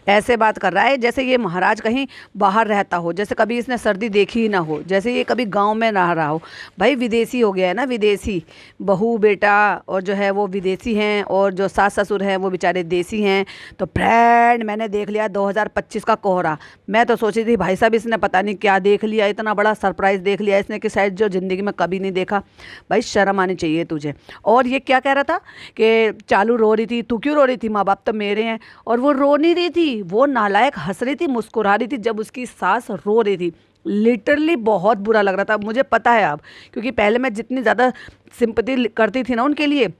ऐसे बात कर रहा है जैसे ये महाराज कहीं बाहर रहता हो, जैसे कभी इसने सर्दी देखी ही ना हो, जैसे ये कभी गांव में रह रहा हो। भाई विदेशी हो गया है ना, विदेशी। बहू बेटा और जो है वो विदेशी हैं, और जो सास ससुर हैं वो बेचारे देसी हैं। तो फ्रेंड मैंने देख लिया 2025 का कोहरा। मैं तो सोची थी भाई साहब इसने पता नहीं क्या देख लिया, इतना बड़ा सरप्राइज़ देख लिया इसने कि शायद जो ज़िंदगी में कभी नहीं देखा। भाई शर्म आनी चाहिए तुझे। और ये क्या कह रहा था कि चालू रो रही थी, तू क्यों रो रही थी, माँ बाप तो मेरे हैं। और वो रो नहीं रही थी, वो नालायक हंस रही थी, मुस्कुरा रही थी जब उसकी सास रो रही थी। लिटरली बहुत बुरा लग रहा था, मुझे पता है अब, क्योंकि पहले मैं जितनी ज़्यादा सिंपैथी करती थी ना उनके लिए,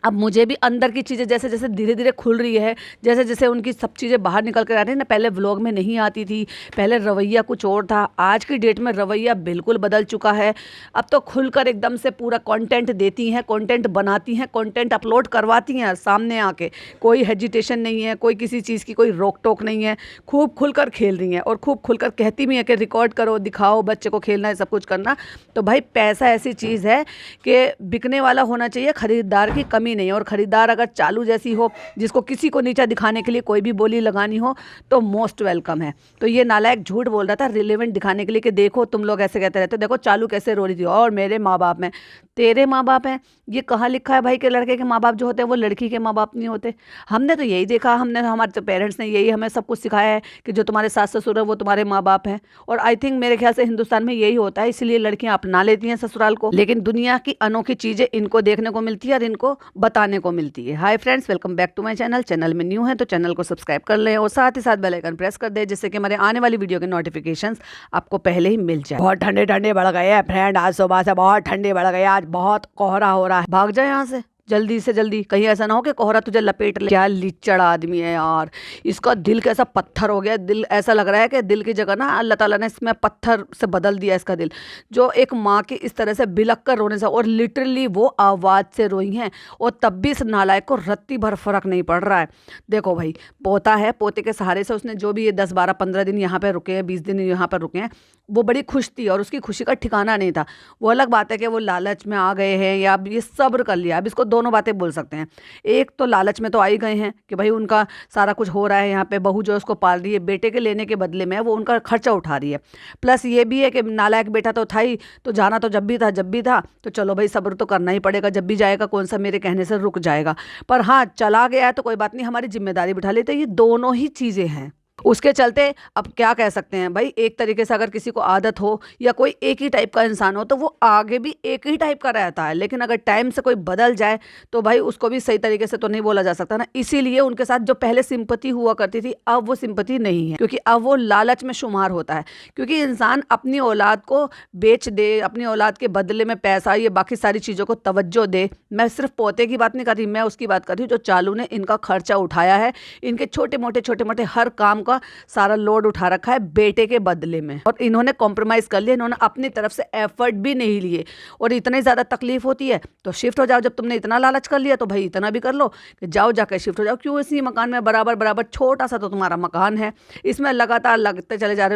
अब मुझे भी अंदर की चीज़ें जैसे जैसे धीरे धीरे खुल रही है, जैसे जैसे उनकी सब चीज़ें बाहर निकल कर आ रही है ना। पहले व्लॉग में नहीं आती थी, पहले रवैया कुछ और था, आज की डेट में रवैया बिल्कुल बदल चुका है। अब तो खुलकर एकदम से पूरा कंटेंट देती हैं, कंटेंट बनाती हैं, कंटेंट अपलोड करवाती हैं सामने आके। कोई हेजिटेशन नहीं है, कोई किसी चीज़ की कोई रोक टोक नहीं है। खूब खुलकर खेल रही हैं और खूब खुलकर कहती भी हैं कि रिकॉर्ड करो, दिखाओ, बच्चे को खेलना है, सब कुछ करना। तो भाई पैसा ऐसी चीज़ है कि बिकने वाला होना चाहिए, ख़रीदार की कमी नहीं। और ख़रीदार अगर चालू जैसी हो, जिसको किसी को नीचा दिखाने के लिए कोई भी बोली लगानी हो, तो मोस्ट वेलकम है। तो ये नालायक झूठ बोल रहा था रिलेवेंट दिखाने के लिए कि देखो तुम लोग ऐसे कहते रहते हो, देखो चालू कैसे रो रही थी, और मेरे माँ बाप हैं। तेरे माँ बाप हैं? ये कहाँ लिखा है भाई कि लड़के के माँ बाप जो होते हैं वो लड़की के माँ बाप नहीं होते? हमने तो यही देखा, हमने हमारे तो पेरेंट्स ने यही हमें सब कुछ सिखाया है कि जो तुम्हारे सास ससुर है वो तुम्हारे माँ बाप हैं। और आई थिंक मेरे ख्याल से हिंदुस्तान में यही होता है, इसलिए लड़कियां अपना लेती हैं ससुराल को। लेकिन दुनिया की अनोखी चीज़ें इनको देखने को मिलती है और इनको बताने को मिलती है। Hi friends, welcome back to my channel. Channel में न्यू है तो चैनल को सब्सक्राइब कर लें और साथ ही साथ बेल आइकन प्रेस कर दें, जिससे कि हमारे आने वाली वीडियो के नोटिफिकेशंस आपको पहले ही मिल जाए। बहुत ठंडे ठंडे बढ़ गए हैं फ्रेंड, आज सुबह से बहुत ठंडे बढ़ गए, आज बहुत कोहरा हो रहा है। भाग जाए यहाँ से जल्दी से जल्दी, कहीं ऐसा ना हो कि कोहरा तुझे लपेट ले। क्या लिचड़ आदमी है यार, इसका दिल कैसा पत्थर हो गया। दिल ऐसा लग रहा है कि दिल की जगह ना अल्लाह ताला ने इसमें पत्थर से बदल दिया इसका दिल। जो एक माँ के इस तरह से बिलक कर रोने से, और लिटरली वो आवाज़ से रोई हैं, और तब भी इस नालायक को रत्ती भर फर्क नहीं पड़ रहा है। देखो भाई, पोता है, पोते के सहारे से उसने जो भी ये 10 12 15 दिन यहाँ पे रुके हैं, 20 दिन यहाँ पर रुके हैं, वो बड़ी खुश थी और उसकी खुशी का ठिकाना नहीं था। वो अलग बात है कि वो लालच में आ गए हैं या अब ये सब्र कर लिया। अब इसको दोनों बातें बोल सकते हैं। एक तो लालच में तो आ ही गए हैं कि भाई उनका सारा कुछ हो रहा है, यहाँ पे बहू जो उसको पाल रही है, बेटे के लेने के बदले में वो उनका खर्चा उठा रही है। प्लस ये भी है कि नालायक बेटा तो था ही, तो जाना तो जब भी था, तो चलो भाई सब्र तो करना ही पड़ेगा। जब भी जाएगा कौन सा मेरे कहने से रुक जाएगा। पर हाँ, चला गया है तो कोई बात नहीं, हमारी जिम्मेदारी बिठा लेते। ये दोनों ही चीज़ें हैं। उसके चलते अब क्या कह सकते हैं भाई, एक तरीके से अगर किसी को आदत हो या कोई एक ही टाइप का इंसान हो तो वो आगे भी एक ही टाइप का रहता है। लेकिन अगर टाइम से कोई बदल जाए तो भाई उसको भी सही तरीके से तो नहीं बोला जा सकता ना। इसीलिए उनके साथ जो पहले सिंपैथी हुआ करती थी, अब वो सिंपैथी नहीं है, क्योंकि अब वो लालच में शुमार होता है। क्योंकि इंसान अपनी औलाद को बेच दे, अपनी औलाद के बदले में पैसा, ये बाकी सारी चीज़ों को तवज्जो दे। मैं सिर्फ पोते की बात नहीं कर रही, मैं उसकी बात कर रही हूँ जो चालू ने इनका खर्चा उठाया है, इनके छोटे मोटे हर काम का सारा लोड उठा रखा है बेटे के बदले में। और इन्होंने कॉम्प्रोमाइज कर लिया, इन्होंने अपनी तरफ से एफर्ट भी नहीं लिए। और इतनी ज़्यादा तकलीफ होती है तो शिफ्ट हो जाओ। जब तुमने इतना लालच कर लिया तो भाई इतना भी कर लो कि जाओ जाकर शिफ्ट हो जाओ। क्यों इसी मकान में बराबर बराबर, छोटा सा तो तुम्हारा मकान है, इसमें लगातार लगते चले जा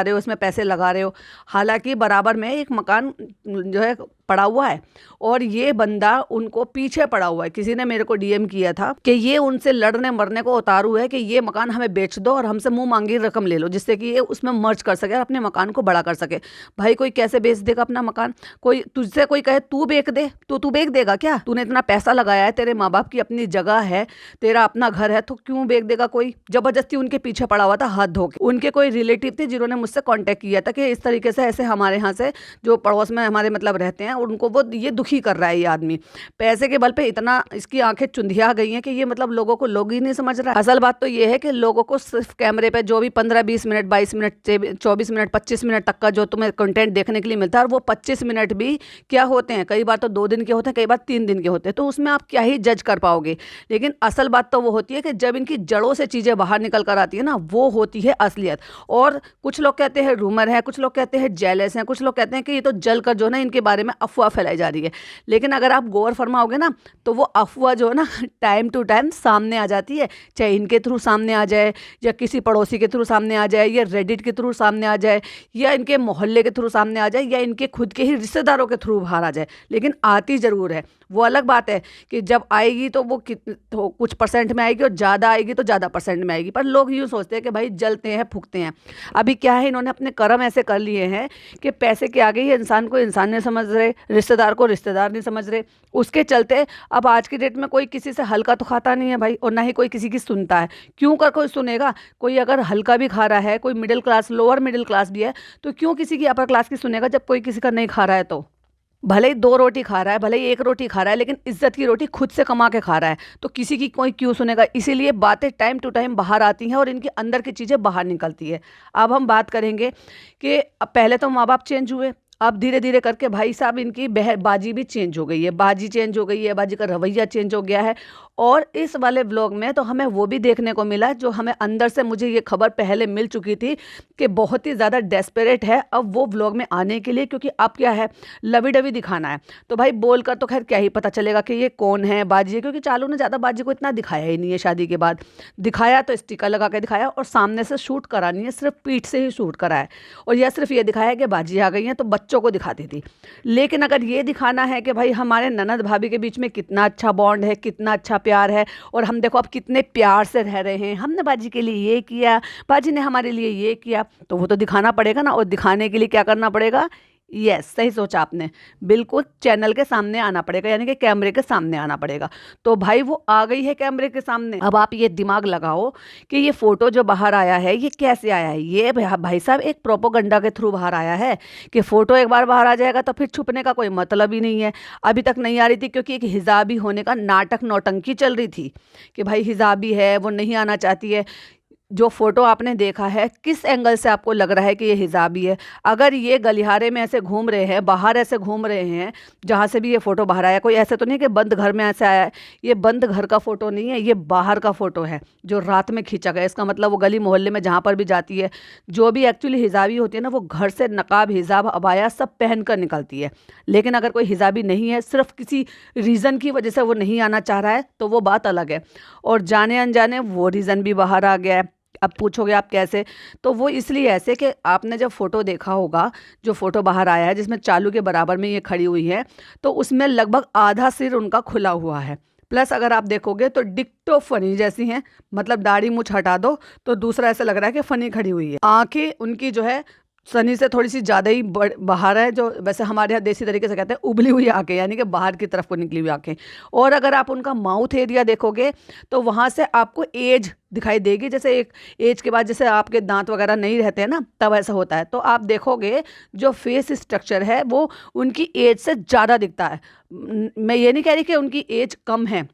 रहे हो, इसमें पैसे लगा रहे हो। हालांकि बराबर में एक मकान जो है पड़ा हुआ है, और ये बंदा उनको पीछे पड़ा हुआ है। किसी ने मेरे को डीएम किया था कि ये उनसे लड़ने मरने को उतारू है कि ये मकान हमें बेच दो और हमसे मुंह मांगी रकम ले लो, जिससे कि ये उसमें मर्ज कर सके और अपने मकान को बड़ा कर सके। भाई कोई कैसे बेच देगा अपना मकान? कोई तुझसे कोई कहे तू बेच दे तो तू बेच देगा क्या? तूने इतना पैसा लगाया है, तेरे माँ बाप की अपनी जगह है, तेरा अपना घर है, तो क्यों बेच देगा कोई? जबरदस्ती उनके पीछे पड़ा हुआ था हाथ धो के। उनके कोई रिलेटिव थे जिन्होंने मुझसे कॉन्टेक्ट किया था कि इस तरीके से ऐसे हमारे यहाँ से जो पड़ोस में हमारे मतलब रहते हैं, उनको वो ये दुखी कर रहा है। ये आदमी पैसे के बल पे इतना, इसकी आंखें चुंधिया गई हैं कि ये मतलब लोगों को लोग ही नहीं समझ रहा है। असल बात तो ये है कि लोगों को सिर्फ कैमरे पे जो भी 15-20 मिनट, 22 मिनट, 24 मिनट, 25 मिनट तक का जो तुम्हें कंटेंट देखने के लिए मिलता है, और वो 25 मिनट भी क्या होते हैं, कई बार तो 2 दिन के होते हैं, कई बार 3 दिन के होते हैं, तो उसमें आप क्या ही जज कर पाओगे। लेकिन असल बात तो वो होती है कि जब इनकी जड़ों से चीज़ें बाहर निकल कर आती है ना, वो होती है असलियत। और कुछ लोग कहते हैं रूमर है, कुछ लोग कहते हैं जेलस हैं, कुछ लोग कहते हैं कि ये तो जल कर जो ना इनके बारे में अफवाह फैलाई जा रही है। लेकिन अगर आप गौर फरमाओगे ना तो वो अफवाह जो है ना टाइम टू टाइम सामने आ जाती है, चाहे इनके थ्रू सामने आ जाए, या किसी पड़ोसी के थ्रू सामने आ जाए, या रेडिट के थ्रू सामने आ जाए, या इनके मोहल्ले के थ्रू सामने आ जाए, या इनके खुद के ही रिश्तेदारों के थ्रू बाहर आ जाए, लेकिन आती ज़रूर है। वो अलग बात है कि जब आएगी तो वो तो कुछ परसेंट में आएगी और ज़्यादा आएगी तो ज़्यादा परसेंट में आएगी। पर लोग यूँ सोचते हैं कि भाई जलते हैं फूकते हैं। अभी क्या है, इन्होंने अपने कर्म ऐसे कर लिए हैं कि पैसे के आगे ही इंसान को इंसान नहीं समझ रहे, रिश्तेदार को रिश्तेदार नहीं समझ रहे। उसके चलते अब आज की डेट में कोई किसी से हल्का तो खाता नहीं है भाई, और ना ही कोई किसी की सुनता है। क्यों कर कोई सुनेगा? कोई अगर हल्का भी खा रहा है, कोई middle class lower middle class भी है, तो क्यों किसी की अपर क्लास की सुनेगा जब कोई किसी का नहीं खा रहा है? तो भले ही 2 रोटी खा रहा है, भले ही 1 रोटी खा रहा है, लेकिन इज्जत की रोटी खुद से कमा के खा रहा है, तो किसी की कोई क्यों सुनेगा? इसीलिए बातें टाइम टू टाइम बाहर आती हैं और इनके अंदर की चीज़ें बाहर निकलती है। अब हम बात करेंगे कि अब पहले तो माँ बाप चेंज हुए, अब धीरे धीरे करके भाई साहब इनकी बाजी भी चेंज हो गई है, बाजी चेंज हो गई है, बाजी का रवैया चेंज हो गया है। और इस वाले व्लॉग में तो हमें वो भी देखने को मिला जो हमें अंदर से, मुझे ये खबर पहले मिल चुकी थी कि बहुत ही ज़्यादा डेस्परेट है अब वो व्लॉग में आने के लिए, क्योंकि अब क्या है, लवी डवी दिखाना है। तो भाई बोल कर तो खैर क्या ही पता चलेगा कि ये कौन है बाजी है, क्योंकि चालू ने ज़्यादा बाजी को इतना दिखाया ही नहीं है। शादी के बाद दिखाया तो स्टिकर लगा के दिखाया, और सामने से शूट करा नहीं है, सिर्फ पीठ से ही शूट करा है। और यह सिर्फ ये दिखाया कि बाजी आ गई हैं तो बच्चों को दिखाती थी। लेकिन अगर ये दिखाना है कि भाई हमारे ननद भाभी के बीच में कितना अच्छा बॉन्ड है, कितना अच्छा प्यार है, और हम देखो अब कितने प्यार से रह रहे हैं, हमने बाजी के लिए ये किया, बाजी ने हमारे लिए ये किया, तो वो तो दिखाना पड़ेगा ना। और दिखाने के लिए क्या करना पड़ेगा? यस, सही सोचा आपने, बिल्कुल चैनल के सामने आना पड़ेगा, यानी कि कैमरे के सामने आना पड़ेगा। तो भाई वो आ गई है कैमरे के सामने। अब आप ये दिमाग लगाओ कि ये फोटो जो बाहर आया है ये कैसे आया है। ये भाई साहब एक प्रोपोगंडा के थ्रू बाहर आया है कि फ़ोटो एक बार बाहर आ जाएगा तो फिर छुपने का कोई मतलब ही नहीं है। अभी तक नहीं आ रही थी क्योंकि एक हिजाबी होने का नाटक नौटंकी चल रही थी कि भाई हिजाबी है, वो नहीं आना चाहती है। जो फ़ोटो आपने देखा है, किस एंगल से आपको लग रहा है कि ये हिजाबी है? अगर ये गलियारे में ऐसे घूम रहे हैं, बाहर ऐसे घूम रहे हैं, जहाँ से भी ये फ़ोटो बाहर आया, कोई ऐसे तो नहीं कि बंद घर में ऐसे आया है। ये बंद घर का फ़ोटो नहीं है, ये बाहर का फ़ोटो है जो रात में खींचा गया। इसका मतलब वो गली मोहल्ले में जहाँ पर भी जाती है, जो भी एक्चुअली हिजाबी होती है ना, वो घर से नकाब, हिजाब, अबाया सब पहन कर निकलती है। लेकिन अगर कोई हिजाबी नहीं है, सिर्फ किसी रीज़न की वजह से वो नहीं आना चाह रहा है, तो वो बात अलग है। और जाने अनजाने वो रीज़न भी बाहर आ गया है। अब पूछोगे आप कैसे? तो वो इसलिए ऐसे कि आपने जब फ़ोटो देखा होगा, जो फ़ोटो बाहर आया है जिसमें चालू के बराबर में ये खड़ी हुई है, तो उसमें लगभग आधा सिर उनका खुला हुआ है। प्लस अगर आप देखोगे तो डिक्टो फनी जैसी हैं, मतलब दाढ़ी मूंछ हटा दो तो दूसरा ऐसा लग रहा है कि फनी खड़ी हुई है। आंखें उनकी जो है सनी से थोड़ी सी ज़्यादा ही बाहर है, जो वैसे हमारे यहाँ देसी तरीके से कहते हैं उबली हुई आंखें, यानी कि बाहर की तरफ को निकली हुई आंखें। और अगर आप उनका माउथ एरिया देखोगे तो वहाँ से आपको एज दिखाई देगी, जैसे एक एज के बाद जैसे आपके दांत वगैरह नहीं रहते हैं ना, तब ऐसा होता है। तो आप देखोगे जो फेस स्ट्रक्चर है वो उनकी एज से ज़्यादा दिखता है। मैं ये नहीं कह रही कि उनकी एज कम है,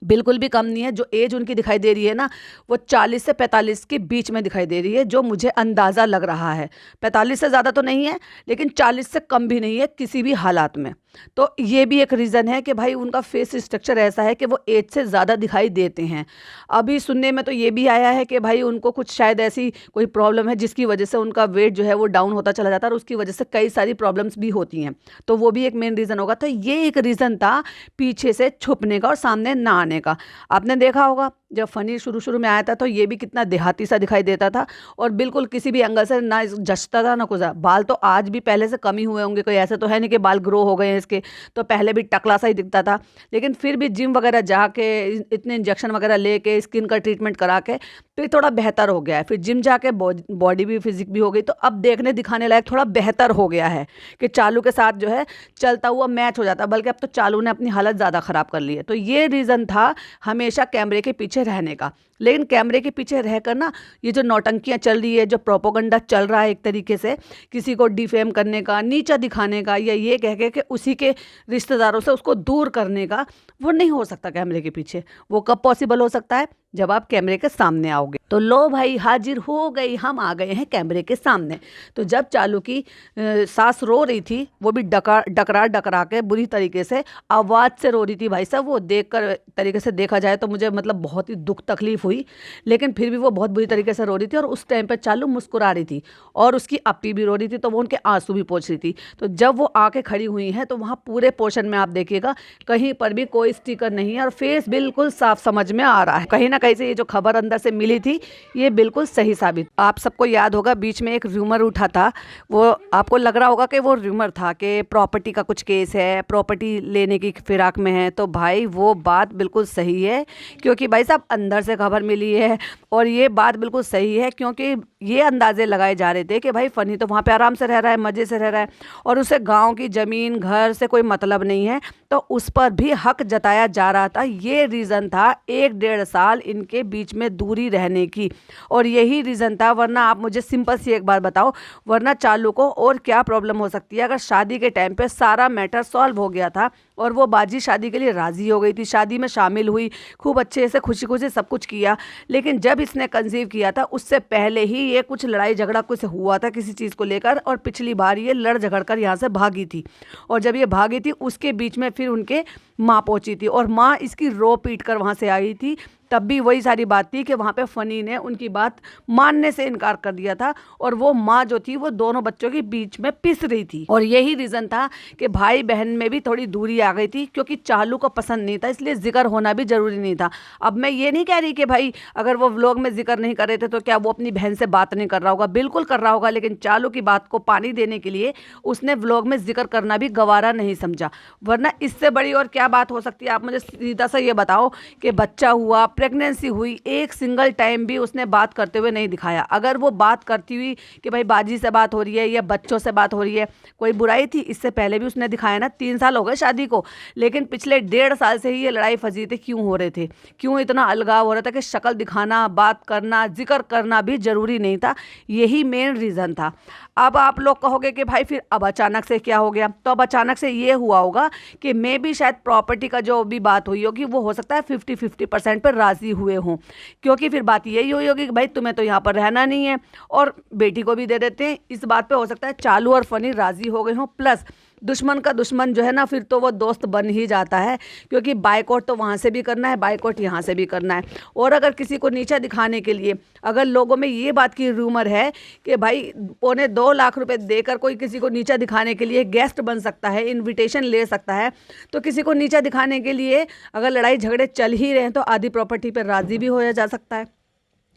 बिल्कुल भी कम नहीं है। जो एज उनकी दिखाई दे रही है ना, वो 40 से 45 के बीच में दिखाई दे रही है, जो मुझे अंदाज़ा लग रहा है। 45 से ज़्यादा तो नहीं है, लेकिन 40 से कम भी नहीं है किसी भी हालात में। तो ये भी एक रीज़न है कि भाई उनका फेस स्ट्रक्चर ऐसा है कि वो एज से ज़्यादा दिखाई देते हैं। अभी सुनने में तो ये भी आया है कि भाई उनको कुछ शायद ऐसी कोई प्रॉब्लम है जिसकी वजह से उनका वेट जो है वो डाउन होता चला जाता है, और उसकी वजह से कई सारी प्रॉब्लम्स भी होती हैं। तो वो भी एक मेन रीज़न होगा। तो ये एक रीज़न था पीछे से छुपने का और सामने ना आने का। आपने देखा होगा जब फ़नी शुरू शुरू में आया था तो ये भी कितना देहाती सा दिखाई देता था, और बिल्कुल किसी भी एंगल से ना जचता था ना कुछ। बाल तो आज भी पहले से कम ही हुए होंगे, कोई ऐसे तो है नहीं कि बाल ग्रो हो गए हैं इसके, तो पहले भी टकला सा ही दिखता था। लेकिन फिर भी जिम वगैरह जाके इतने इंजेक्शन वगैरह लेके स्किन का ट्रीटमेंट करा के फिर थोड़ा बेहतर हो गया है। फिर जिम जाके बॉडी भी फिजिक भी हो गई, तो अब देखने दिखाने लायक थोड़ा बेहतर हो गया है कि चालू के साथ जो है चलता हुआ मैच हो जाता। बल्कि अब तो चालू ने अपनी हालत ज़्यादा ख़राब कर ली है। तो ये रीज़न था हमेशा कैमरे के पीछे रहने का। लेकिन कैमरे के पीछे रहकर ना ये जो नौटंकियाँ चल रही है, जो प्रोपोगंडा चल रहा है एक तरीके से किसी को डिफेम करने का, नीचा दिखाने का, या ये कह के कि उसी के रिश्तेदारों से उसको दूर करने का, वो नहीं हो सकता कैमरे के पीछे। वो कब पॉसिबल हो सकता है? जब आप कैमरे के सामने आओगे। तो लो भाई हाजिर हो गई, हम आ गए हैं कैमरे के सामने। तो जब चालू की सास रो रही थी, वो भी डकरा के बुरी तरीके से आवाज़ से रो रही थी भाई साहब। वो देख कर तरीके से देखा जाए तो मुझे मतलब बहुत ही दुख तकलीफ हुई, लेकिन फिर भी वो बहुत बुरी तरीके से रो रही थी। और उस टाइम पर चालू मुस्कुरा रही थी और उसकी अप्पी भी रो रही थी, तो वो उनके आंसू भी पोंछ रही थी। तो जब वो आके खड़ी हुई हैं तो वहाँ पूरे पोर्शन में आप देखिएगा कहीं पर भी कोई स्टिकर नहीं है, और फेस बिल्कुल साफ समझ में आ रहा है। कहीं ना कहीं से ये जो खबर अंदर से मिली थी ये बिल्कुल सही साबित। आप सबको याद होगा बीच में एक र्यूमर उठा था, वो आपको लग रहा होगा कि वो र्यूमर था कि प्रॉपर्टी का कुछ केस है, प्रॉपर्टी लेने की फिराक में है। तो भाई वो बात बिल्कुल सही है, क्योंकि भाई साहब अंदर से खबर मिली है और ये बात बिल्कुल सही है, क्योंकि ये अंदाजे लगाए जा रहे थे कि भाई फ़नी तो वहाँ पे आराम से रह रहा है, मज़े से रह रहा है और उसे गांव की ज़मीन घर से कोई मतलब नहीं है, तो उस पर भी हक जताया जा रहा था। ये रीज़न था 1-1.5 साल इनके बीच में दूरी रहने की, और यही रीज़न था। वरना आप मुझे सिंपल सी एक बात बताओ, वरना चालू को और क्या प्रॉब्लम हो सकती है? अगर शादी के टाइम पे सारा मैटर सॉल्व हो गया था और वो बाजी शादी के लिए राज़ी हो गई थी, शादी में शामिल हुई, खूब अच्छे से खुशी खुशी सब कुछ किया, लेकिन जब इसने कंसीव किया था उससे पहले ही ये कुछ लड़ाई झगड़ा कुछ हुआ था किसी चीज़ को लेकर, और पिछली बार ये लड़ झगड़ कर यहाँ से भागी थी, और जब ये भागी थी उसके बीच में फिर उनके माँ पहुंची थी और माँ इसकी रो पीट कर वहाँ से आई थी। तब भी वही सारी बात थी कि वहाँ पे फ़नी ने उनकी बात मानने से इनकार कर दिया था, और वो माँ जो थी वो दोनों बच्चों के बीच में पिस रही थी, और यही रीज़न था कि भाई बहन में भी थोड़ी दूरी आ गई थी, क्योंकि चालू को पसंद नहीं था, इसलिए जिक्र होना भी ज़रूरी नहीं था। अब मैं ये नहीं कह रही कि भाई अगर वो व्लॉग में जिक्र नहीं कर रहे थे तो क्या वो अपनी बहन से बात नहीं कर रहा होगा, बिल्कुल कर रहा होगा, लेकिन चालू की बात को पानी देने के लिए उसने व्लॉग में जिक्र करना भी गवारा नहीं समझा। वरना इससे बड़ी और क्या बात हो सकती है? आप मुझे सीधा सा ये बताओ कि बच्चा हुआ, प्रेगनेंसी हुई, एक सिंगल टाइम भी उसने बात करते हुए नहीं दिखाया। अगर वो बात करती हुई कि भाई बाजी से बात हो रही है या बच्चों से बात हो रही है, कोई बुराई थी? इससे पहले भी उसने दिखाया ना, 3 साल हो गए शादी को, लेकिन पिछले 1.5 साल से ही ये लड़ाई फजीते क्यों हो रहे थे? क्यों इतना अलगाव हो रहा था कि शक्ल दिखाना, बात करना, जिक्र करना भी जरूरी नहीं था? यही मेन रीज़न था। अब आप लोग कहोगे कि भाई फिर अब अचानक से क्या हो गया? तो अब अचानक से ये हुआ होगा कि मैं भी शायद प्रॉपर्टी का जो भी बात हुई होगी वो हो सकता है 50-50% पर राज़ी हुए हों, क्योंकि फिर बात यही हुई होगी कि भाई तुम्हें तो यहाँ पर रहना नहीं है और बेटी को भी दे देते हैं। इस बात पे हो सकता है चालू और फ़नी राज़ी हो गए हों। प्लस दुश्मन का दुश्मन जो है ना, फिर तो वो दोस्त बन ही जाता है, क्योंकि बाइकआउट तो वहाँ से भी करना है, बाइकआउट यहाँ से भी करना है। और अगर किसी को नीचा दिखाने के लिए अगर लोगों में ये बात की रूमर है कि भाई 2.25 लाख रुपए देकर कोई किसी को नीचा दिखाने के लिए गेस्ट बन सकता है, इनविटेशन ले सकता है, तो किसी को नीचा दिखाने के लिए अगर लड़ाई झगड़े चल ही रहे हैं तो आधी प्रॉपर्टी पर राज़ी भी होया जा सकता है।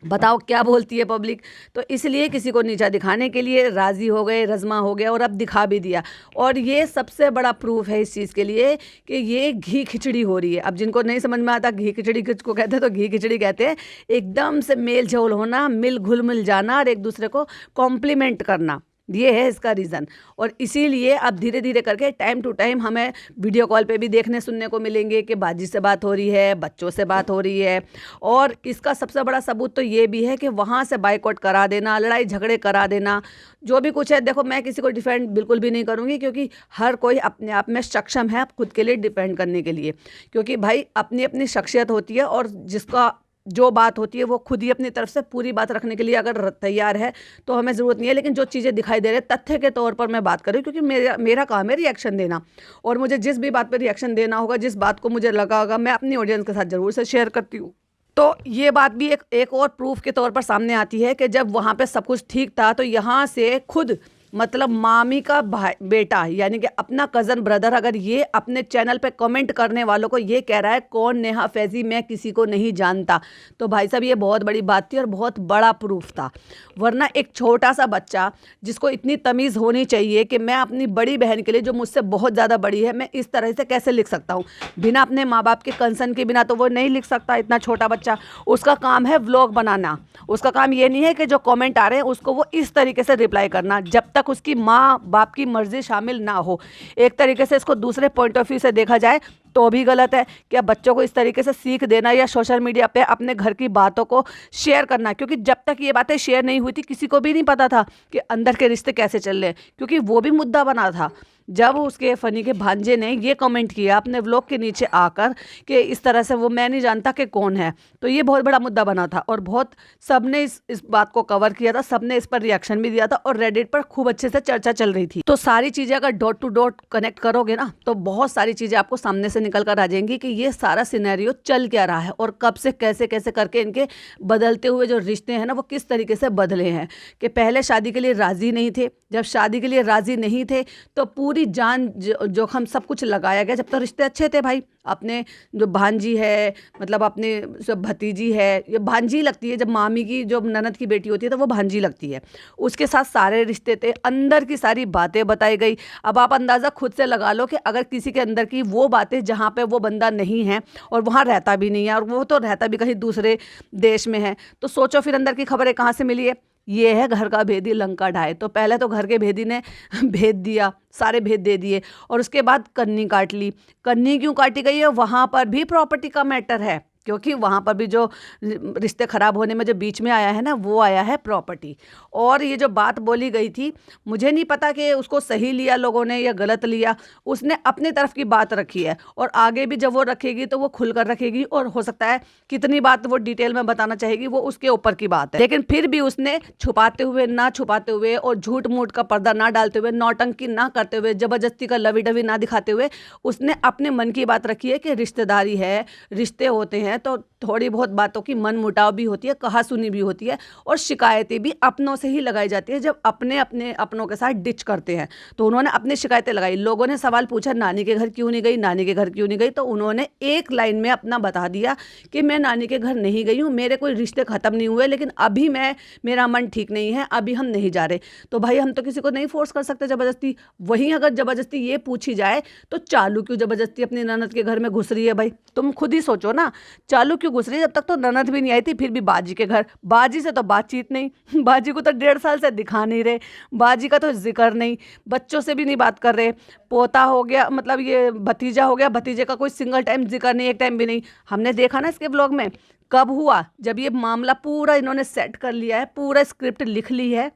बताओ क्या बोलती है पब्लिक? तो इसलिए किसी को नीचा दिखाने के लिए राज़ी हो गए, रज़मा हो गया, और अब दिखा भी दिया। और ये सबसे बड़ा प्रूफ है इस चीज़ के लिए कि ये घी खिचड़ी हो रही है। अब जिनको नहीं समझ में आता घी खिचड़ी किसको कहते हैं, तो घी खिचड़ी कहते हैं एकदम से मेल जोल होना, मिल घुल मिल जाना और एक दूसरे को कॉम्प्लीमेंट करना। ये है इसका रीज़न। और इसीलिए अब धीरे धीरे करके टाइम टू टाइम हमें वीडियो कॉल पे भी देखने सुनने को मिलेंगे कि बाजी से बात हो रही है, बच्चों से बात हो रही है। और इसका सबसे बड़ा सबूत तो ये भी है कि वहाँ से बाइकआउट करा देना, लड़ाई झगड़े करा देना, जो भी कुछ है। देखो मैं किसी को डिफेंड बिल्कुल भी नहीं करूँगी, क्योंकि हर कोई अपने आप में सक्षम है खुद के लिए डिफेंड करने के लिए, क्योंकि भाई अपनी अपनी शख्सियत होती है, और जिसका जो बात होती है वो खुद ही अपनी तरफ से पूरी बात रखने के लिए अगर तैयार है तो हमें ज़रूरत नहीं है। लेकिन जो चीज़ें दिखाई दे रहे हैं तथ्य के तौर पर मैं बात कर रही हूँ, क्योंकि मेरा काम है रिएक्शन देना, और मुझे जिस भी बात पर रिएक्शन देना होगा, जिस बात को मुझे लगा होगा, मैं अपनी ऑडियंस के साथ ज़रूर से शेयर करती हूँ। तो ये बात भी एक और प्रूफ के तौर पर सामने आती है कि जब वहाँ पे सब कुछ ठीक था तो यहाँ से खुद मतलब मामी का भाई बेटा यानी कि अपना कज़न ब्रदर अगर ये अपने चैनल पे कमेंट करने वालों को ये कह रहा है कौन नेहा फैज़ी, मैं किसी को नहीं जानता, तो भाई साहब ये बहुत बड़ी बात थी और बहुत बड़ा प्रूफ था। वरना एक छोटा सा बच्चा जिसको इतनी तमीज़ होनी चाहिए कि मैं अपनी बड़ी बहन के लिए जो मुझसे बहुत ज़्यादा बड़ी है, मैं इस तरह से कैसे लिख सकता हूँ बिना अपने माँ बाप के कंसर्न के बिना, तो वो नहीं लिख सकता। इतना छोटा बच्चा, उसका काम है व्लॉग बनाना, उसका काम ये नहीं है कि जो कमेंट आ रहे हैं उसको वो इस तरीके से रिप्लाई करना जब तक उसकी माँ बाप की मर्जी शामिल ना हो। एक तरीके से इसको दूसरे पॉइंट ऑफ व्यू से देखा जाए तो भी गलत है क्या बच्चों को इस तरीके से सीख देना या सोशल मीडिया पे अपने घर की बातों को शेयर करना, क्योंकि जब तक ये बातें शेयर नहीं हुई थी किसी को भी नहीं पता था कि अंदर के रिश्ते कैसे चल रहे हैं, क्योंकि वो भी मुद्दा बना था जब उसके फ़नी के भांजे ने ये कमेंट किया अपने व्लॉग के नीचे आकर कि इस तरह से वो मैं नहीं जानता कि कौन है, तो ये बहुत बड़ा मुद्दा बना था और बहुत सबने इस बात को कवर किया था, सबने इस पर रिएक्शन भी दिया था और रेडिट पर खूब अच्छे से चर्चा चल रही थी। तो सारी चीज़ें अगर डॉट टू डॉट कनेक्ट करोगे ना तो बहुत सारी चीज़ें आपको सामने से निकल कर आ जाएंगी कि ये सारा सिनेरियो चल क्या रहा है और कब से कैसे कैसे करके इनके बदलते हुए जो रिश्ते हैं ना वो किस तरीके से बदले हैं। कि पहले शादी के लिए राज़ी नहीं थे, जब शादी के लिए राज़ी नहीं थे तो पूरी पूरी जान जोखम सब कुछ लगाया गया, जब तक रिश्ते अच्छे थे भाई। अपने जो भांजी है, मतलब अपने सब भतीजी है, ये भांजी लगती है, जब मामी की जो ननद की बेटी होती है तो वो भांजी लगती है, उसके साथ सारे रिश्ते थे, अंदर की सारी बातें बताई गई। अब आप अंदाज़ा खुद से लगा लो कि अगर किसी के अंदर की वो बातें जहाँ पे वो बंदा नहीं है और वहाँ रहता भी नहीं है, और वो तो रहता भी कहीं दूसरे देश में है, तो सोचो फिर अंदर की खबरें कहाँ से मिली है। ये है घर का भेदी लंका ढाए। तो पहले तो घर के भेदी ने भेद दिया, सारे भेद दे दिए, और उसके बाद कन्नी काट ली। कन्नी क्यों काटी गई है, वहाँ पर भी प्रॉपर्टी का मैटर है, क्योंकि वहाँ पर भी जो रिश्ते ख़राब होने में जो बीच में आया है ना, वो आया है प्रॉपर्टी। और ये जो बात बोली गई थी, मुझे नहीं पता कि उसको सही लिया लोगों ने या गलत लिया, उसने अपनी तरफ की बात रखी है, और आगे भी जब वो रखेगी तो वो खुलकर रखेगी, और हो सकता है कितनी बात वो डिटेल में बताना चाहेगी, वो उसके ऊपर की बात है। लेकिन फिर भी उसने छुपाते हुए ना छुपाते हुए, और झूठ मूठ का पर्दा ना डालते हुए, नौटंकी ना करते हुए, जबरदस्ती का लवी डवी ना दिखाते हुए, उसने अपने मन की बात रखी है कि रिश्तेदारी है, रिश्ते होते हैं तो थोड़ी बहुत बातों की मन मुटाव भी होती है, कहा सुनी भी होती है, और शिकायतें भी अपनों से ही लगाई जाती है, जब अपने अपने अपनों के साथ डिच करते हैं। तो उन्होंने अपनी शिकायतें लगाई। लोगों ने सवाल पूछा नानी के घर क्यों नहीं गई, नानी के घर क्यों नहीं गई, तो उन्होंने एक लाइन में अपना बता दिया कि मैं नानी के घर नहीं गई हूँ, मेरे कोई रिश्ते ख़त्म नहीं हुए, लेकिन अभी मेरा मन ठीक नहीं है, अभी हम नहीं जा रहे। तो भाई हम तो किसी को नहीं फोर्स कर सकते ज़बरदस्ती। वहीं अगर ज़बरदस्ती ये पूछी जाए तो चालू क्यों ज़बरदस्ती अपनी ननद के घर में घुस रही है भाई, तुम खुद ही सोचो ना, चालू क्यों घुस रही है। जब तक तो ननद भी नहीं आई थी, फिर भी बाजी के घर, बाजी से तो बातचीत नहीं, बाजी को तो 1.5 साल से दिखा नहीं रहे, बाजी का तो जिक्र नहीं, बच्चों से भी नहीं बात कर रहे, पोता हो गया, मतलब ये भतीजा हो गया, भतीजे का कोई सिंगल टाइम जिक्र नहीं, एक टाइम भी नहीं। हमने देखा ना इसके ब्लॉग में, कब हुआ, जब ये मामला पूरा इन्होंने सेट कर लिया है, पूरा स्क्रिप्ट लिख ली है,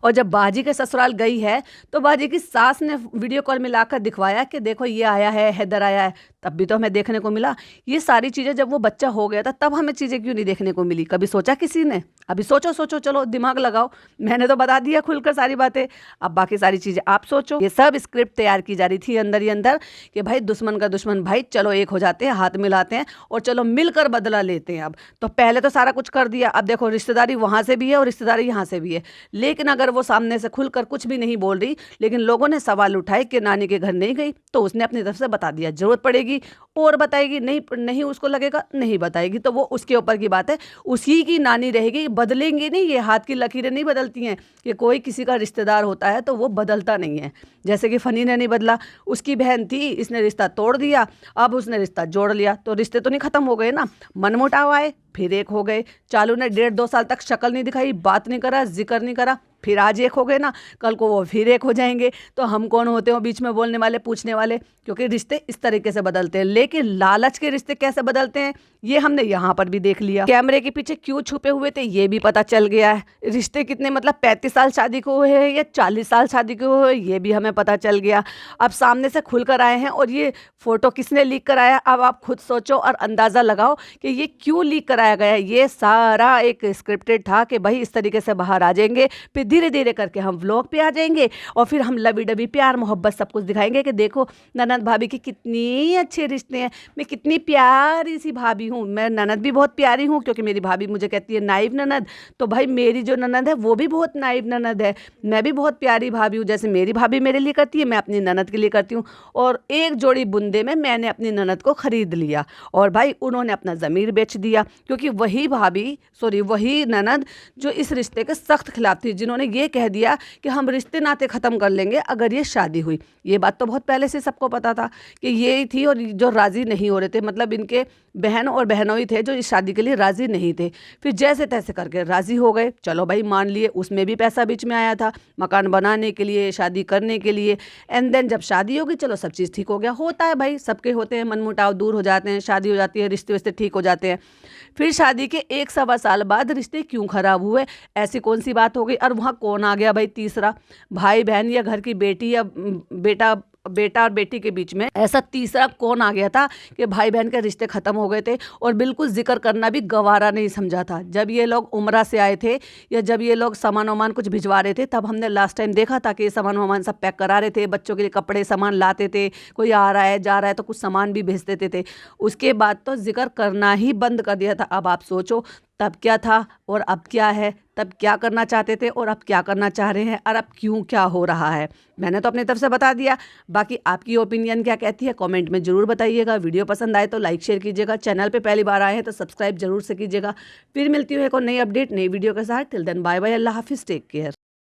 और जब बाजी के ससुराल गई है तो बाजी की सास ने वीडियो कॉल में लाकर दिखवाया कि देखो ये आया है, हैदर आया है, तब भी तो हमें देखने को मिला। ये सारी चीज़ें जब वो बच्चा हो गया था तब हमें चीज़ें क्यों नहीं देखने को मिली, कभी सोचा किसी ने? अभी सोचो सोचो, चलो दिमाग लगाओ, मैंने तो बता दिया खुलकर सारी बातें, अब बाकी सारी चीज़ें आप सोचो। ये सब स्क्रिप्ट तैयार की जा रही थी अंदर ही अंदर कि भाई दुश्मन का दुश्मन भाई, चलो एक हो जाते हैं, हाथ मिलाते हैं और चलो मिलकर बदला लेते हैं। अब तो पहले तो सारा कुछ कर दिया, अब देखो रिश्तेदारी वहाँ से भी है और रिश्तेदारी यहाँ से भी है, लेकिन अगर वो सामने से खुलकर कुछ भी नहीं बोल रही, लेकिन लोगों ने सवाल उठाए कि नानी के घर नहीं गई, तो उसने अपनी तरफ से बता दिया। जरूरत पड़ेगी और बताएगी, नहीं नहीं उसको लगेगा नहीं बताएगी, तो वो उसके ऊपर की बात है, उसी की नानी रहेगी, बदलेंगे नहीं। ये हाथ की लकीरें नहीं बदलती हैं कि कोई किसी का रिश्तेदार होता है तो वो बदलता नहीं है। जैसे कि फनी ने नहीं बदला, उसकी बहन थी, इसने रिश्ता तोड़ दिया, अब उसने रिश्ता जोड़ लिया, तो रिश्ते तो नहीं खत्म हो गए ना, मनमुटाव आए फिर एक हो गए। चालू ने 1.5-2 साल तक शक्ल नहीं दिखाई, बात नहीं करा, जिक्र नहीं करा, फिर आज एक हो गए ना, कल को वो फिर एक हो जाएंगे, तो हम कौन होते हो बीच में बोलने वाले, पूछने वाले? क्योंकि रिश्ते इस तरीके से बदलते हैं। लेकिन लालच के रिश्ते कैसे बदलते हैं ये हमने यहाँ पर भी देख लिया। कैमरे के पीछे क्यों छुपे हुए थे ये भी पता चल गया है। रिश्ते कितने, मतलब 35 साल शादी को हुए हैं या 40 साल शादी को हुए ये भी हमें पता चल गया। अब सामने से खुल कर आए हैं, और ये फोटो किसने लीक कराया, अब आप खुद सोचो और अंदाज़ा लगाओ कि ये क्यों लीक कराया गया। ये सारा एक स्क्रिप्टेड था कि भाई इस तरीके से बाहर आ जाएंगे, फिर धीरे धीरे करके हम व्लॉग पे आ जाएंगे, और फिर हम लवी डबी प्यार मोहब्बत सब कुछ दिखाएंगे कि देखो ननद भाभी की कितनी अच्छे रिश्ते हैं, मैं कितनी प्यारी सी भाभी हूँ, मैं ननद भी बहुत प्यारी हूँ, क्योंकि मेरी भाभी मुझे कहती है नाइब ननद, तो भाई मेरी जो ननद है वो भी बहुत नाइब ननद है, मैं भी बहुत प्यारी भाभी हूँ, जैसे मेरी भाभी मेरे लिए करती है मैं अपनी ननद के लिए करती हूँ। और एक जोड़ी बुंदे में मैंने अपनी ननद को खरीद लिया, और भाई उन्होंने अपना ज़मीर बेच दिया, क्योंकि वही ननद जो इस रिश्ते के सख्त खिलाफ थी, जिन्होंने ये कह दिया कि हम रिश्ते नाते ख़त्म कर लेंगे अगर ये शादी हुई। ये बात तो बहुत पहले से सबको पता था कि ये थी, और जो राज़ी नहीं हो रहे थे, मतलब इनके बहन और बहनों ही थे जो इस शादी के लिए राज़ी नहीं थे। फिर जैसे तैसे करके राज़ी हो गए, चलो भाई मान लिए, उसमें भी पैसा बीच में आया था मकान बनाने के लिए, शादी करने के लिए। एंड देन जब शादी होगी चलो सब चीज़ ठीक हो गया, होता है भाई, सबके होते हैं, मनमुटाव दूर हो जाते हैं, शादी हो जाती है, रिश्ते रिश्ते ठीक हो जाते हैं। फिर शादी के 1-1.25 साल बाद रिश्ते क्यों खराब हुए, ऐसी कौन सी बात हो गई, और वहाँ कौन आ गया भाई तीसरा, भाई बहन या घर की बेटी या बेटा और बेटी के बीच में ऐसा तीसरा कौन आ गया था कि भाई बहन के रिश्ते खत्म हो गए थे, और बिल्कुल जिक्र करना भी गवारा नहीं समझा था। जब ये लोग उम्रा से आए थे या जब ये लोग सामान वामान कुछ भिजवा रहे थे, तब हमने लास्ट टाइम देखा था कि ये सामान वामान सब पैक करा रहे थे, बच्चों के लिए कपड़े सामान लाते थे, कोई आ रहा है जा रहा है तो कुछ सामान भी भेज देते थे। उसके बाद तो जिक्र करना ही बंद कर दिया था। अब आप सोचो तब क्या था और अब क्या है, तब क्या करना चाहते थे और अब क्या करना चाह रहे हैं, और अब क्यों क्या हो रहा है। मैंने तो अपनी तरफ से बता दिया, बाकी आपकी ओपिनियन क्या कहती है कमेंट में ज़रूर बताइएगा। वीडियो पसंद आए तो लाइक शेयर कीजिएगा, चैनल पे पहली बार आए हैं तो सब्सक्राइब जरूर से कीजिएगा। फिर मिलती हूँ एक और नई अपडेट नई वीडियो के साथ। टिल देन बाय बाय, अल्लाह हाफिज़, टेक केयर।